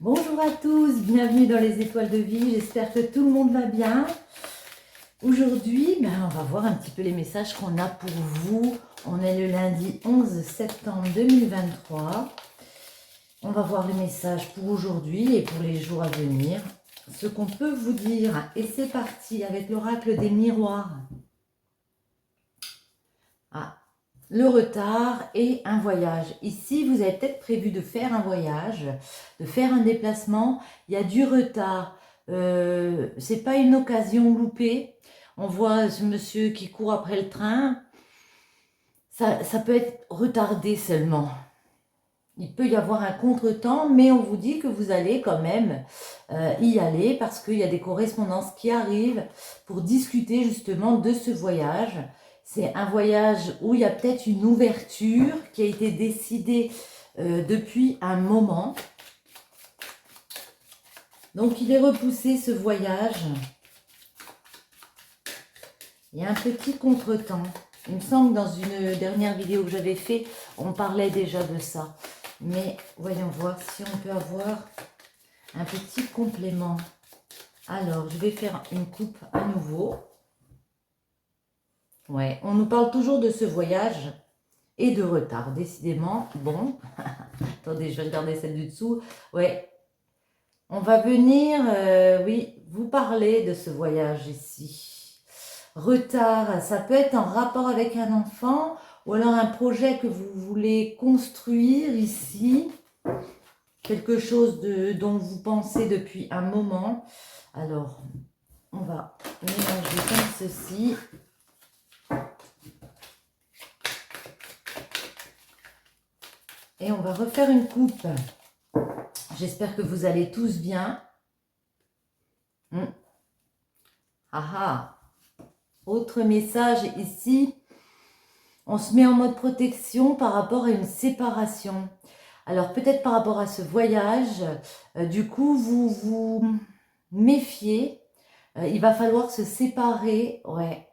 Bonjour à tous, bienvenue dans les étoiles de vie, j'espère que tout le monde va bien. Aujourd'hui, on va voir un petit peu les messages qu'on a pour vous. On est le lundi 11 septembre 2023. On va voir les messages pour aujourd'hui et pour les jours à venir. Ce qu'on peut vous dire, et c'est parti avec l'oracle des miroirs. Le retard et un voyage. Ici, vous avez peut-être prévu de faire un voyage, de faire un déplacement. Il y a du retard. C'est pas une occasion loupée. On voit ce monsieur qui court après le train. Ça peut être retardé seulement. Il peut y avoir un contretemps, mais on vous dit que vous allez quand même y aller parce qu'il y a des correspondances qui arrivent pour discuter justement de ce voyage. C'est un voyage où il y a peut-être une ouverture qui a été décidée depuis un moment. Donc il est repoussé ce voyage. Il y a un petit contretemps. Il me semble que dans une dernière vidéo que j'avais fait, on parlait déjà de ça. Mais voyons voir si on peut avoir un petit complément. Alors, je vais faire une coupe à nouveau. Ouais, on nous parle toujours de ce voyage et de retard, décidément. Bon, attendez, je vais regarder celle du dessous. Ouais, on va venir, oui, vous parler de ce voyage ici. Retard, ça peut être en rapport avec un enfant ou alors un projet que vous voulez construire ici. Quelque chose dont vous pensez depuis un moment. Alors, on va mélanger comme ceci. Et on va refaire une coupe. J'espère que vous allez tous bien. Autre message ici. On se met en mode protection par rapport à une séparation. Alors peut-être par rapport à ce voyage, du coup vous vous méfiez. Il va falloir se séparer. Ouais.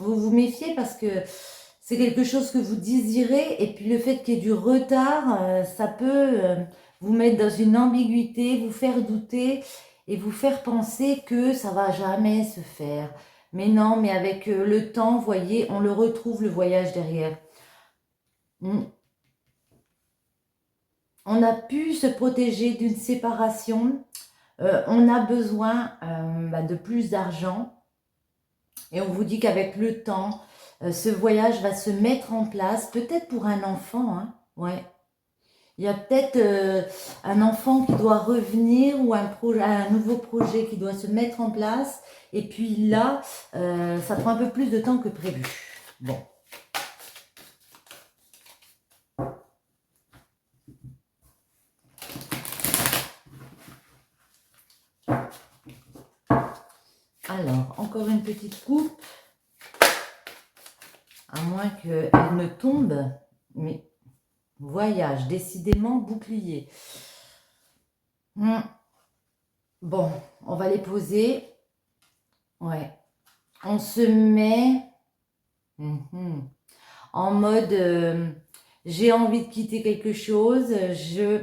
Vous vous méfiez parce que c'est quelque chose que vous désirez et puis le fait qu'il y ait du retard, ça peut vous mettre dans une ambiguïté, vous faire douter et vous faire penser que ça va jamais se faire. Mais non, mais avec le temps, vous voyez, on le retrouve le voyage derrière. On a pu se protéger d'une séparation, on a besoin de plus d'argent et on vous dit qu'avec le temps, ce voyage va se mettre en place, peut-être pour un enfant, hein, ouais. Il y a peut-être un enfant qui doit revenir ou un nouveau projet qui doit se mettre en place. Et puis là, ça prend un peu plus de temps que prévu. Bon. Alors, encore une petite coupe. À moins qu'elle ne tombe, mais voyage, décidément bouclier. Bon, on va les poser. Ouais. On se met en mode j'ai envie de quitter quelque chose, je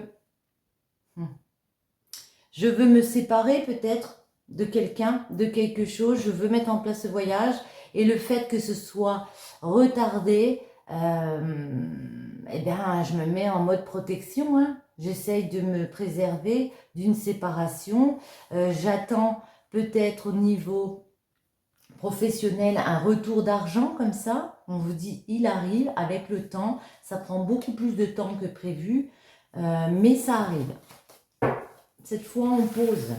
veux me séparer peut-être de quelqu'un, de quelque chose, je veux mettre en place ce voyage et le fait que ce soit retardé, eh bien, je me mets en mode protection, hein. J'essaye de me préserver d'une séparation. J'attends peut-être au niveau professionnel un retour d'argent comme ça. On vous dit, il arrive avec le temps. Ça prend beaucoup plus de temps que prévu, mais ça arrive. Cette fois, on pose.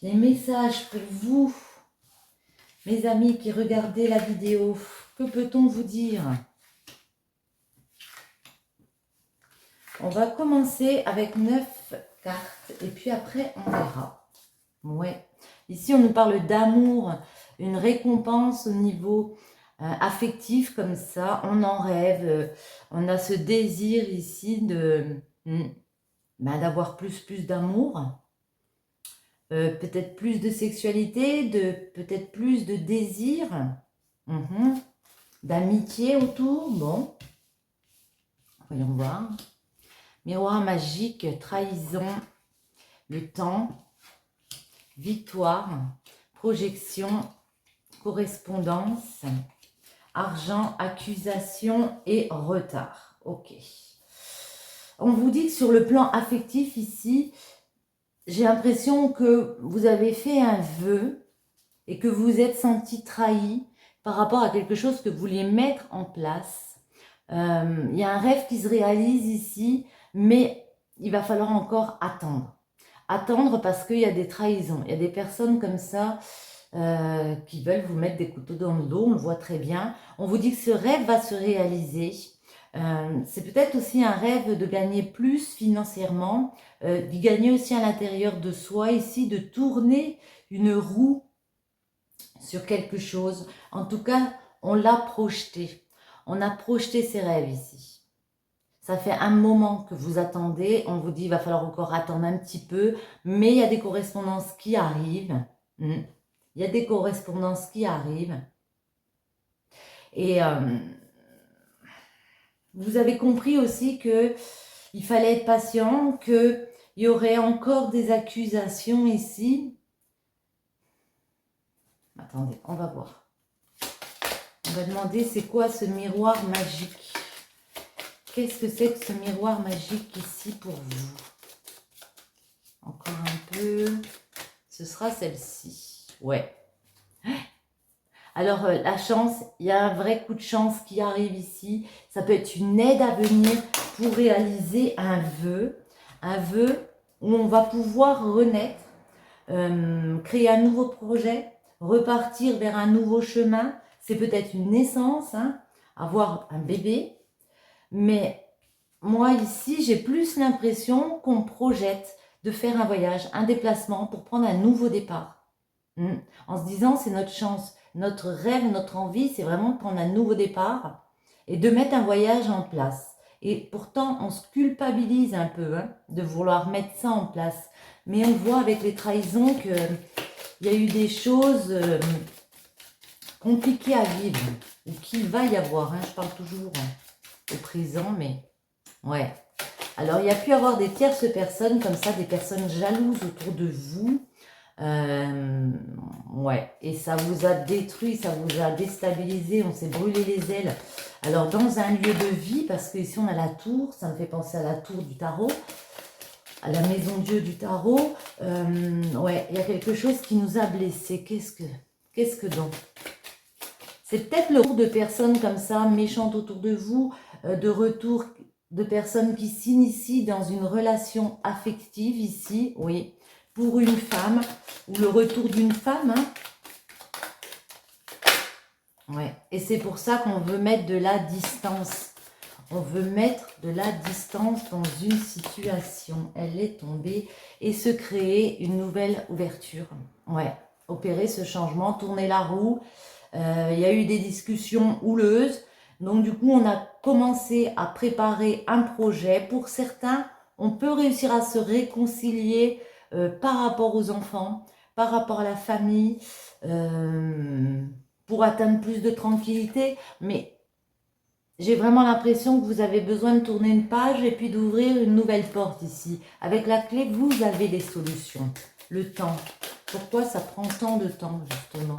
Les messages pour vous, mes amis qui regardez la vidéo, que peut-on vous dire? On va commencer avec 9 cartes et puis après on verra. Ouais. Ici on nous parle d'amour, une récompense au niveau affectif comme ça. On en rêve, on a ce désir ici d'avoir plus d'amour. Peut-être plus de sexualité, peut-être plus de désir, d'amitié autour, bon. Voyons voir. Miroir magique, trahison, le temps, victoire, projection, correspondance, argent, accusation et retard. Ok. On vous dit que sur le plan affectif ici, j'ai l'impression que vous avez fait un vœu et que vous êtes senti trahi par rapport à quelque chose que vous vouliez mettre en place. Il y a un rêve qui se réalise ici, mais il va falloir encore attendre. Attendre parce qu'il y a des trahisons. Il y a des personnes comme ça qui veulent vous mettre des couteaux dans le dos, on le voit très bien. On vous dit que ce rêve va se réaliser. C'est peut-être aussi un rêve de gagner plus financièrement, d'y gagner aussi à l'intérieur de soi, ici, de tourner une roue sur quelque chose. En tout cas, on l'a projeté. On a projeté ses rêves ici. Ça fait un moment que vous attendez. On vous dit qu'il va falloir encore attendre un petit peu. Mais il y a des correspondances qui arrivent. Il y a des correspondances qui arrivent. Et vous avez compris aussi qu'il fallait être patient, qu'il y aurait encore des accusations ici. Attendez, on va voir. On va demander c'est quoi ce miroir magique. Qu'est-ce que c'est que ce miroir magique ici pour vous? Encore un peu. Ce sera celle-ci. Ouais. Alors, la chance, il y a un vrai coup de chance qui arrive ici. Ça peut être une aide à venir pour réaliser un vœu où on va pouvoir renaître, créer un nouveau projet, repartir vers un nouveau chemin. C'est peut-être une naissance, hein, avoir un bébé. Mais moi, ici, j'ai plus l'impression qu'on projette de faire un voyage, un déplacement pour prendre un nouveau départ. En se disant, c'est notre chance. Notre rêve, notre envie, c'est vraiment de prendre un nouveau départ et de mettre un voyage en place. Et pourtant, on se culpabilise un peu de vouloir mettre ça en place. Mais on voit avec les trahisons qu'il y a eu des choses compliquées à vivre, ou qu'il va y avoir. Je parle toujours au présent, mais ouais. Alors, il y a pu y avoir des tierces personnes comme ça, des personnes jalouses autour de vous. Ouais, et ça vous a détruit, ça vous a déstabilisé, on s'est brûlé les ailes. Alors dans un lieu de vie, parce que ici on a la tour, ça me fait penser à la tour du tarot, à la maison Dieu du tarot. Ouais, il y a quelque chose qui nous a blessés. Qu'est-ce que donc? C'est peut-être le retour de personnes comme ça, méchantes autour de vous, de retour de personnes qui s'initient dans une relation affective ici, oui. Pour une femme, ou le retour d'une femme. Ouais. Et c'est pour ça qu'on veut mettre de la distance. On veut mettre de la distance dans une situation. Elle est tombée et se créer une nouvelle ouverture. Ouais. Opérer ce changement, tourner la roue. Il y a eu des discussions houleuses. Donc du coup, on a commencé à préparer un projet. Pour certains, on peut réussir à se réconcilier par rapport aux enfants, par rapport à la famille, pour atteindre plus de tranquillité. Mais j'ai vraiment l'impression que vous avez besoin de tourner une page et puis d'ouvrir une nouvelle porte ici. Avec la clé, vous avez les solutions. Le temps. Pourquoi ça prend tant de temps, justement?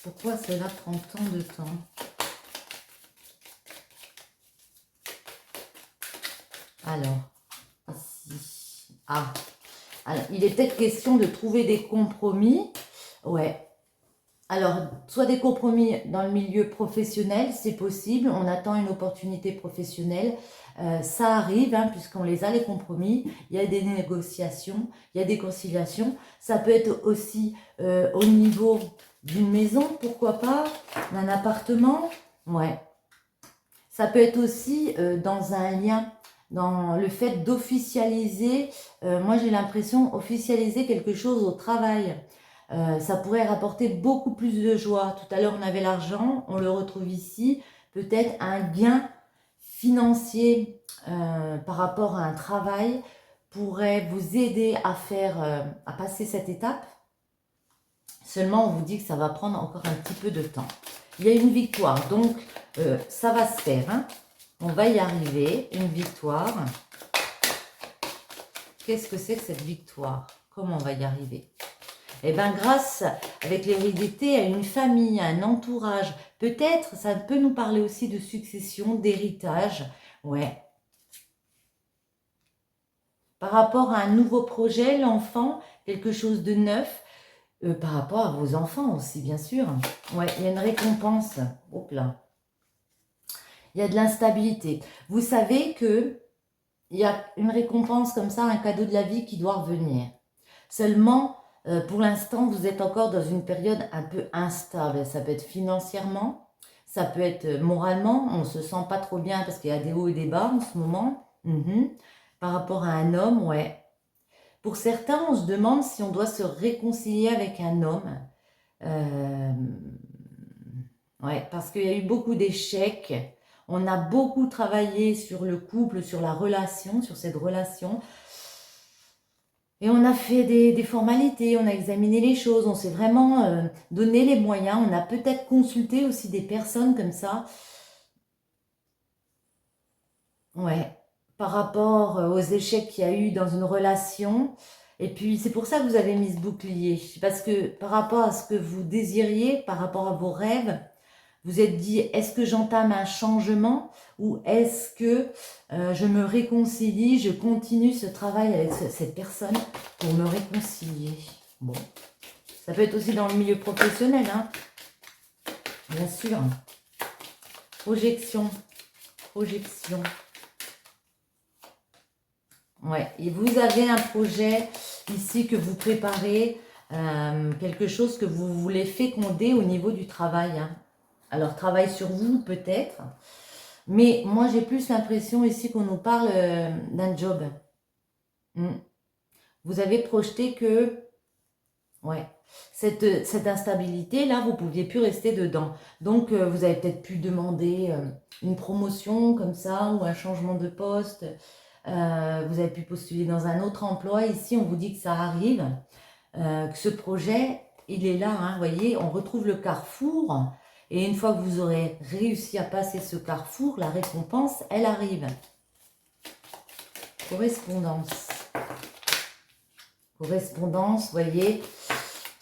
Pourquoi cela prend tant de temps? Alors, ici. Ah, alors, il est peut-être question de trouver des compromis. Ouais. Alors, soit des compromis dans le milieu professionnel, c'est possible. On attend une opportunité professionnelle. Ça arrive, puisqu'on les a, les compromis. Il y a des négociations, il y a des conciliations. Ça peut être aussi au niveau d'une maison, pourquoi pas, d'un appartement. Ouais. Ça peut être aussi dans un lien, dans le fait d'officialiser. Moi, j'ai l'impression officialiser quelque chose au travail. Ça pourrait rapporter beaucoup plus de joie. Tout à l'heure, on avait l'argent, on le retrouve ici. Peut-être un gain financier par rapport à un travail pourrait vous aider à à passer cette étape. Seulement, on vous dit que ça va prendre encore un petit peu de temps. il y a une victoire. Donc, ça va se faire. Hein. On va y arriver. Une victoire. Qu'est-ce que c'est que cette victoire? Comment on va y arriver? Eh bien, grâce, avec l'hérédité, à une famille, à un entourage. Peut-être, ça peut nous parler aussi de succession, d'héritage. Ouais. Par rapport à un nouveau projet, l'enfant, quelque chose de neuf. Par rapport à vos enfants aussi, bien sûr. Ouais, il y a une récompense. Hop là. Il y a de l'instabilité. Vous savez que il y a une récompense comme ça, un cadeau de la vie qui doit revenir. Seulement, pour l'instant, vous êtes encore dans une période un peu instable. Ça peut être financièrement, ça peut être moralement. On ne se sent pas trop bien parce qu'il y a des hauts et des bas en ce moment. Par rapport à un homme, ouais. Pour certains, on se demande si on doit se réconcilier avec un homme. Ouais, parce qu'il y a eu beaucoup d'échecs. On a beaucoup travaillé sur le couple, sur la relation, sur cette relation. Et on a fait des formalités, on a examiné les choses, on s'est vraiment donné les moyens. On a peut-être consulté aussi des personnes comme ça. Ouais, par rapport aux échecs qu'il y a eu dans une relation. Et puis, c'est pour ça que vous avez mis ce bouclier. Parce que par rapport à ce que vous désiriez, par rapport à vos rêves, vous êtes dit, est-ce que j'entame un changement ou est-ce que je me réconcilie, je continue ce travail avec cette personne pour me réconcilier? Bon, ça peut être aussi dans le milieu professionnel, hein, bien sûr. Projection, projection. Ouais, et vous avez un projet ici que vous préparez, quelque chose que vous voulez féconder au niveau du travail, hein. Alors, travail sur vous, peut-être. Mais moi, j'ai plus l'impression ici qu'on nous parle d'un job. Vous avez projeté que, ouais, cette instabilité-là, vous ne pouviez plus rester dedans. Donc, vous avez peut-être pu demander une promotion comme ça ou un changement de poste. Vous avez pu postuler dans un autre emploi. Ici, on vous dit que ça arrive, que ce projet, il est là. Hein, vous voyez, on retrouve le carrefour. Et une fois que vous aurez réussi à passer ce carrefour, la récompense, elle arrive. Correspondance. Correspondance, vous voyez,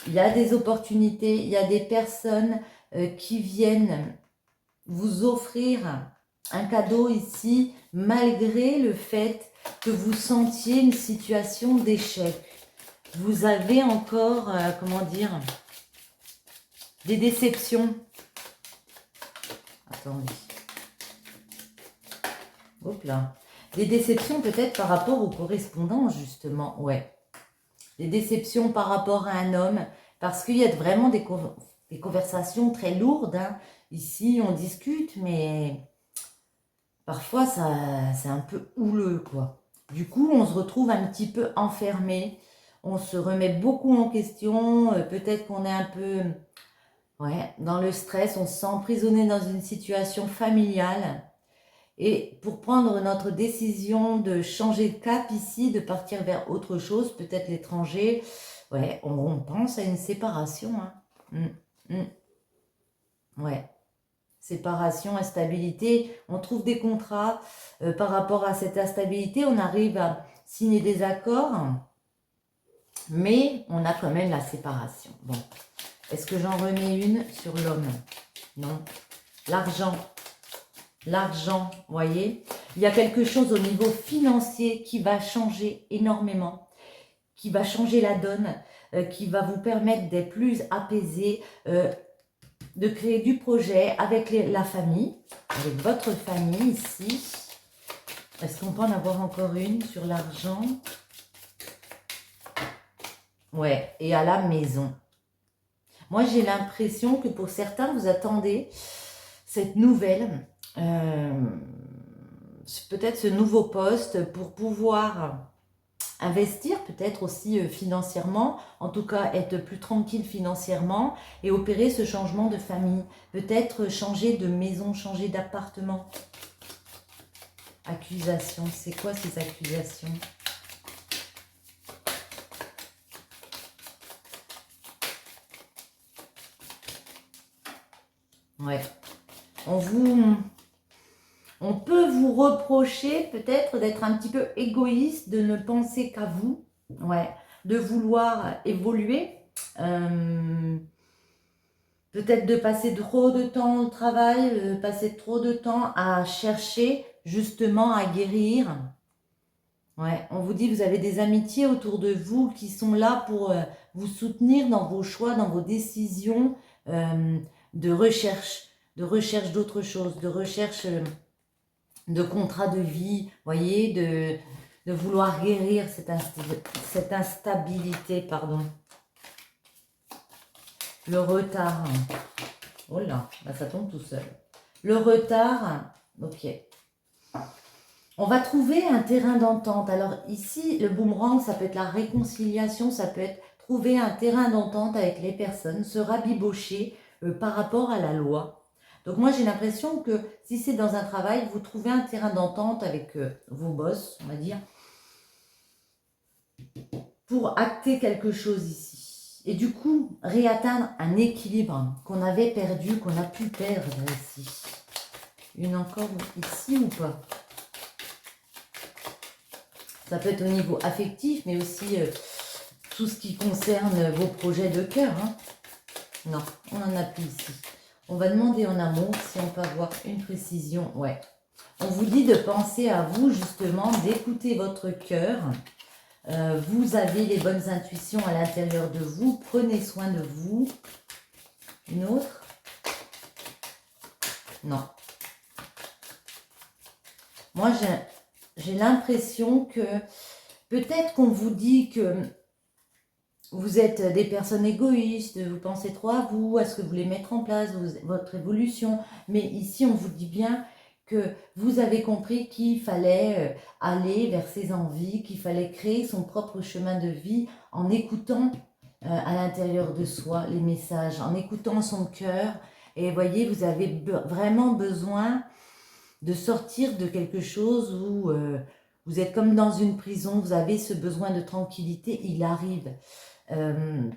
il y a des opportunités, il y a des personnes qui viennent vous offrir un cadeau ici, malgré le fait que vous sentiez une situation d'échec. Vous avez encore, comment dire, des déceptions. Attendez. Hop là. Des déceptions peut-être par rapport aux correspondants, justement. Ouais. Des déceptions par rapport à un homme. Parce qu'il y a vraiment des conversations très lourdes. Hein. Ici, on discute, mais parfois, c'est un peu houleux, quoi. Du coup, on se retrouve un petit peu enfermé. On se remet beaucoup en question. Peut-être qu'on est un peu... Ouais, dans le stress, on se sent emprisonné dans une situation familiale. Et pour prendre notre décision de changer de cap ici, de partir vers autre chose, peut-être l'étranger, ouais, on pense à une séparation. Hein. Ouais, séparation, instabilité. On trouve des contrats par rapport à cette instabilité. On arrive à signer des accords, mais on a quand même la séparation. Bon, est-ce que j'en remets une sur l'homme? Non. L'argent. L'argent, vous voyez, il y a quelque chose au niveau financier qui va changer énormément, qui va changer la donne, qui va vous permettre d'être plus apaisé, de créer du projet avec la famille, avec votre famille ici. Est-ce qu'on peut en avoir encore une sur l'argent? Ouais, et à la maison. Moi, j'ai l'impression que pour certains, vous attendez cette nouvelle, peut-être ce nouveau poste pour pouvoir investir, peut-être aussi financièrement, en tout cas être plus tranquille financièrement et opérer ce changement de famille. Peut-être changer de maison, changer d'appartement. Accusations, c'est quoi ces accusations? Ouais. On peut vous reprocher peut-être d'être un petit peu égoïste, de ne penser qu'à vous, ouais, de vouloir évoluer, peut-être de passer trop de temps au travail, passer trop de temps à chercher justement à guérir. Ouais, on vous dit vous avez des amitiés autour de vous qui sont là pour vous soutenir dans vos choix, dans vos décisions euh, de recherche d'autre chose, de recherche de contrat de vie, voyez, de vouloir guérir cette instabilité, pardon. Le retard. Oh là, bah ça tombe tout seul. Le retard, ok. On va trouver un terrain d'entente. Alors ici, le boomerang, ça peut être la réconciliation, ça peut être trouver un terrain d'entente avec les personnes, se rabibocher par rapport à la loi. Donc moi, j'ai l'impression que si c'est dans un travail, vous trouvez un terrain d'entente avec vos boss, on va dire, pour acter quelque chose ici. Et du coup, réatteindre un équilibre qu'on avait perdu, qu'on a pu perdre ici. Une encore ici ou pas? Ça peut être au niveau affectif, mais aussi tout ce qui concerne vos projets de cœur. Hein. Non, on n'en a plus ici. On va demander en amour si on peut avoir une précision. Ouais. On vous dit de penser à vous, justement, d'écouter votre cœur. Vous avez les bonnes intuitions à l'intérieur de vous. Prenez soin de vous. Une autre? Non. Moi, j'ai l'impression que peut-être qu'on vous dit que vous êtes des personnes égoïstes, vous pensez trop à vous, à ce que vous voulez mettre en place, votre évolution. Mais ici, on vous dit bien que vous avez compris qu'il fallait aller vers ses envies, qu'il fallait créer son propre chemin de vie en écoutant à l'intérieur de soi les messages, en écoutant son cœur. Et voyez, vous avez vraiment besoin de sortir de quelque chose où vous êtes comme dans une prison, vous avez ce besoin de tranquillité, il arrive.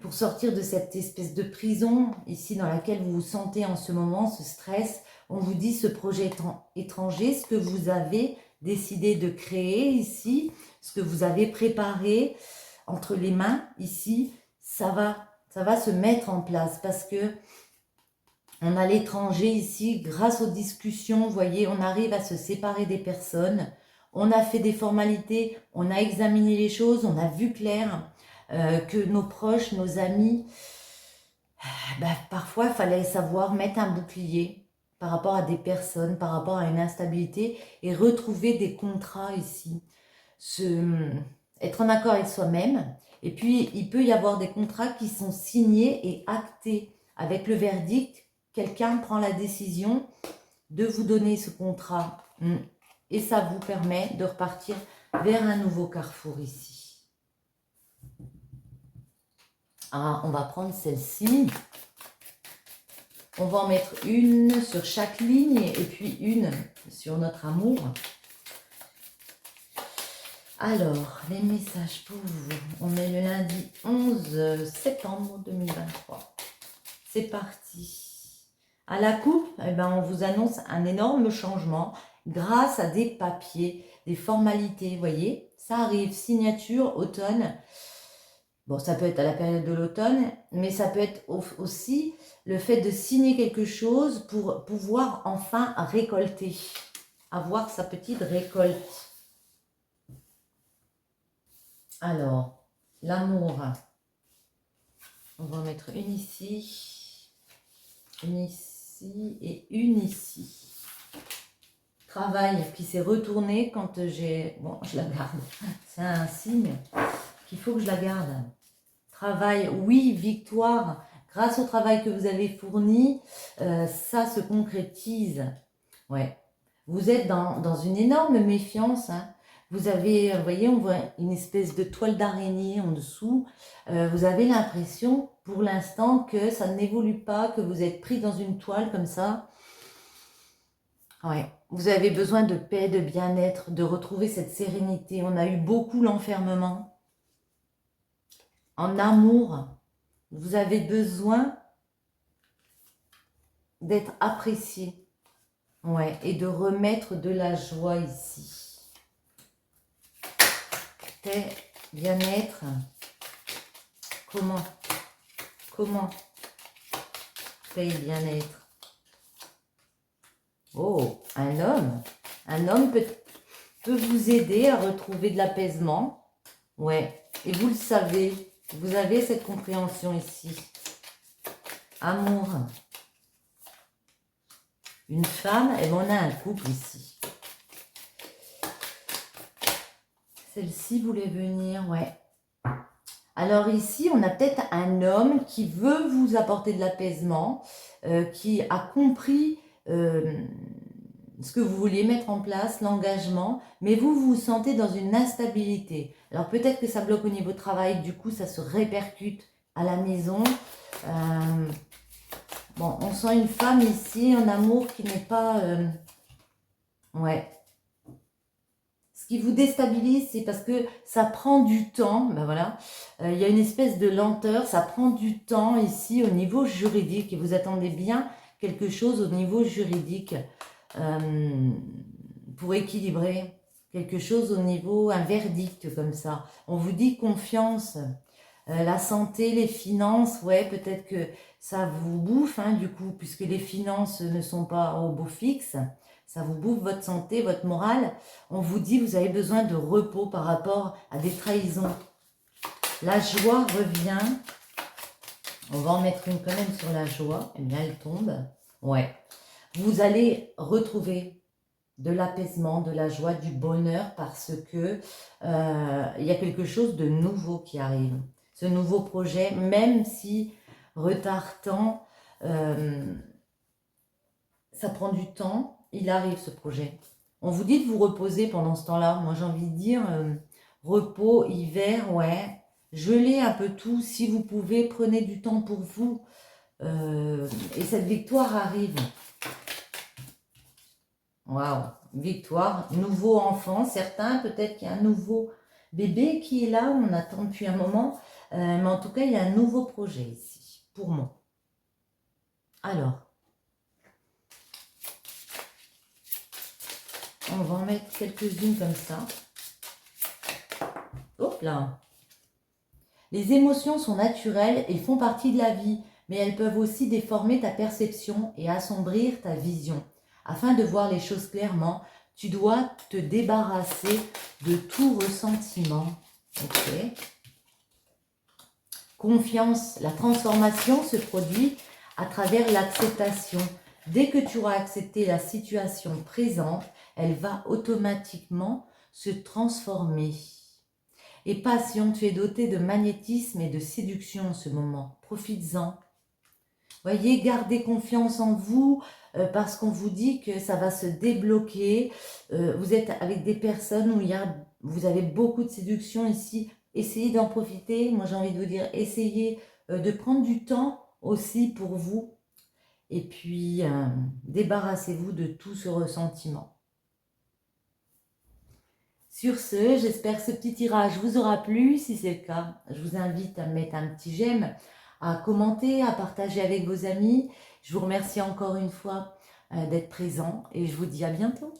Pour sortir de cette espèce de prison ici dans laquelle vous vous sentez en ce moment, ce stress, on vous dit ce projet étranger, ce que vous avez décidé de créer ici, ce que vous avez préparé entre les mains ici, ça va se mettre en place parce que on a l'étranger ici, grâce aux discussions, vous voyez, on arrive à se séparer des personnes, on a fait des formalités, on a examiné les choses, on a vu clair. Que nos proches, nos amis, parfois il fallait savoir mettre un bouclier par rapport à des personnes, par rapport à une instabilité et retrouver des contrats ici. Être en accord avec soi-même. Et puis il peut y avoir des contrats qui sont signés et actés avec le verdict. Quelqu'un prend la décision de vous donner ce contrat et ça vous permet de repartir vers un nouveau carrefour ici. Ah, on va prendre celle-ci. On va en mettre une sur chaque ligne et puis une sur notre amour. Alors, les messages pour vous. On est le lundi 11 septembre 2023. C'est parti. À la coupe, on vous annonce un énorme changement grâce à des papiers, des formalités. Vous voyez, ça arrive, signature, automne. Bon, ça peut être à la période de l'automne, mais ça peut être aussi le fait de signer quelque chose pour pouvoir enfin récolter, avoir sa petite récolte. Alors, l'amour, on va en mettre une ici et une ici. Travail qui s'est retourné quand j'ai... Bon, je la garde, c'est un signe qu'il faut que je la garde. Travail, oui, victoire, grâce au travail que vous avez fourni, ça se concrétise. Ouais. Vous êtes dans une énorme méfiance. Hein. Vous avez, vous voyez, on voit une espèce de toile d'araignée en dessous. Vous avez l'impression, pour l'instant, que ça n'évolue pas, que vous êtes pris dans une toile comme ça. Ouais. Vous avez besoin de paix, de bien-être, de retrouver cette sérénité. On a eu beaucoup l'enfermement. En amour, vous avez besoin d'être apprécié. Ouais, et de remettre de la joie ici. Paix, bien-être. Comment paix et bien-être. Oh, un homme. Un homme peut vous aider à retrouver de l'apaisement. Ouais, et vous le savez. Vous avez cette compréhension ici. Amour. Une femme, et on a un couple ici. Celle-ci voulait venir, ouais. Alors ici, on a peut-être un homme qui veut vous apporter de l'apaisement, qui a compris ce que vous vouliez mettre en place, l'engagement, mais vous vous sentez dans une instabilité. Alors peut-être que ça bloque au niveau travail, du coup ça se répercute à la maison. Bon, on sent une femme ici en amour qui n'est pas... ouais. Ce qui vous déstabilise, c'est parce que ça prend du temps. Ben voilà, il y a une espèce de lenteur. Ça prend du temps ici au niveau juridique. Et vous attendez bien quelque chose au niveau juridique pour équilibrer. Quelque chose au niveau, un verdict comme ça. On vous dit confiance. La santé, les finances, ouais, peut-être que ça vous bouffe, hein, du coup, puisque les finances ne sont pas au beau fixe. Ça vous bouffe votre santé, votre morale. On vous dit que vous avez besoin de repos par rapport à des trahisons. La joie revient. On va en mettre une quand même sur la joie. Eh bien, elle tombe. Ouais. Vous allez retrouver de l'apaisement, de la joie, du bonheur parce que il y a quelque chose de nouveau qui arrive. Ce nouveau projet, même si retardant, ça prend du temps, il arrive ce projet. On vous dit de vous reposer pendant ce temps-là. Moi, j'ai envie de dire repos, hiver, ouais. Gelez un peu tout. Si vous pouvez, prenez du temps pour vous. Et cette victoire arrive. Waouh, victoire, nouveau enfant. Certains, peut-être qu'il y a un nouveau bébé qui est là. On attend depuis un moment. Mais en tout cas, il y a un nouveau projet ici, pour moi. Alors, on va en mettre quelques-unes comme ça. Hop là. Les émotions sont naturelles et font partie de la vie, mais elles peuvent aussi déformer ta perception et assombrir ta vision. Afin de voir les choses clairement, tu dois te débarrasser de tout ressentiment. Ok. Confiance, la transformation se produit à travers l'acceptation. Dès que tu auras accepté la situation présente, elle va automatiquement se transformer. Et passion, tu es doté de magnétisme et de séduction en ce moment. Profites-en. Voyez, gardez confiance en vous parce qu'on vous dit que ça va se débloquer. Vous êtes avec des personnes où vous avez beaucoup de séduction ici. Essayez d'en profiter. Moi, j'ai envie de vous dire, essayez de prendre du temps aussi pour vous. Et puis, débarrassez-vous de tout ce ressentiment. Sur ce, j'espère que ce petit tirage vous aura plu. Si c'est le cas, je vous invite à mettre un petit j'aime, à commenter, à partager avec vos amis. Je vous remercie encore une fois d'être présent et je vous dis à bientôt.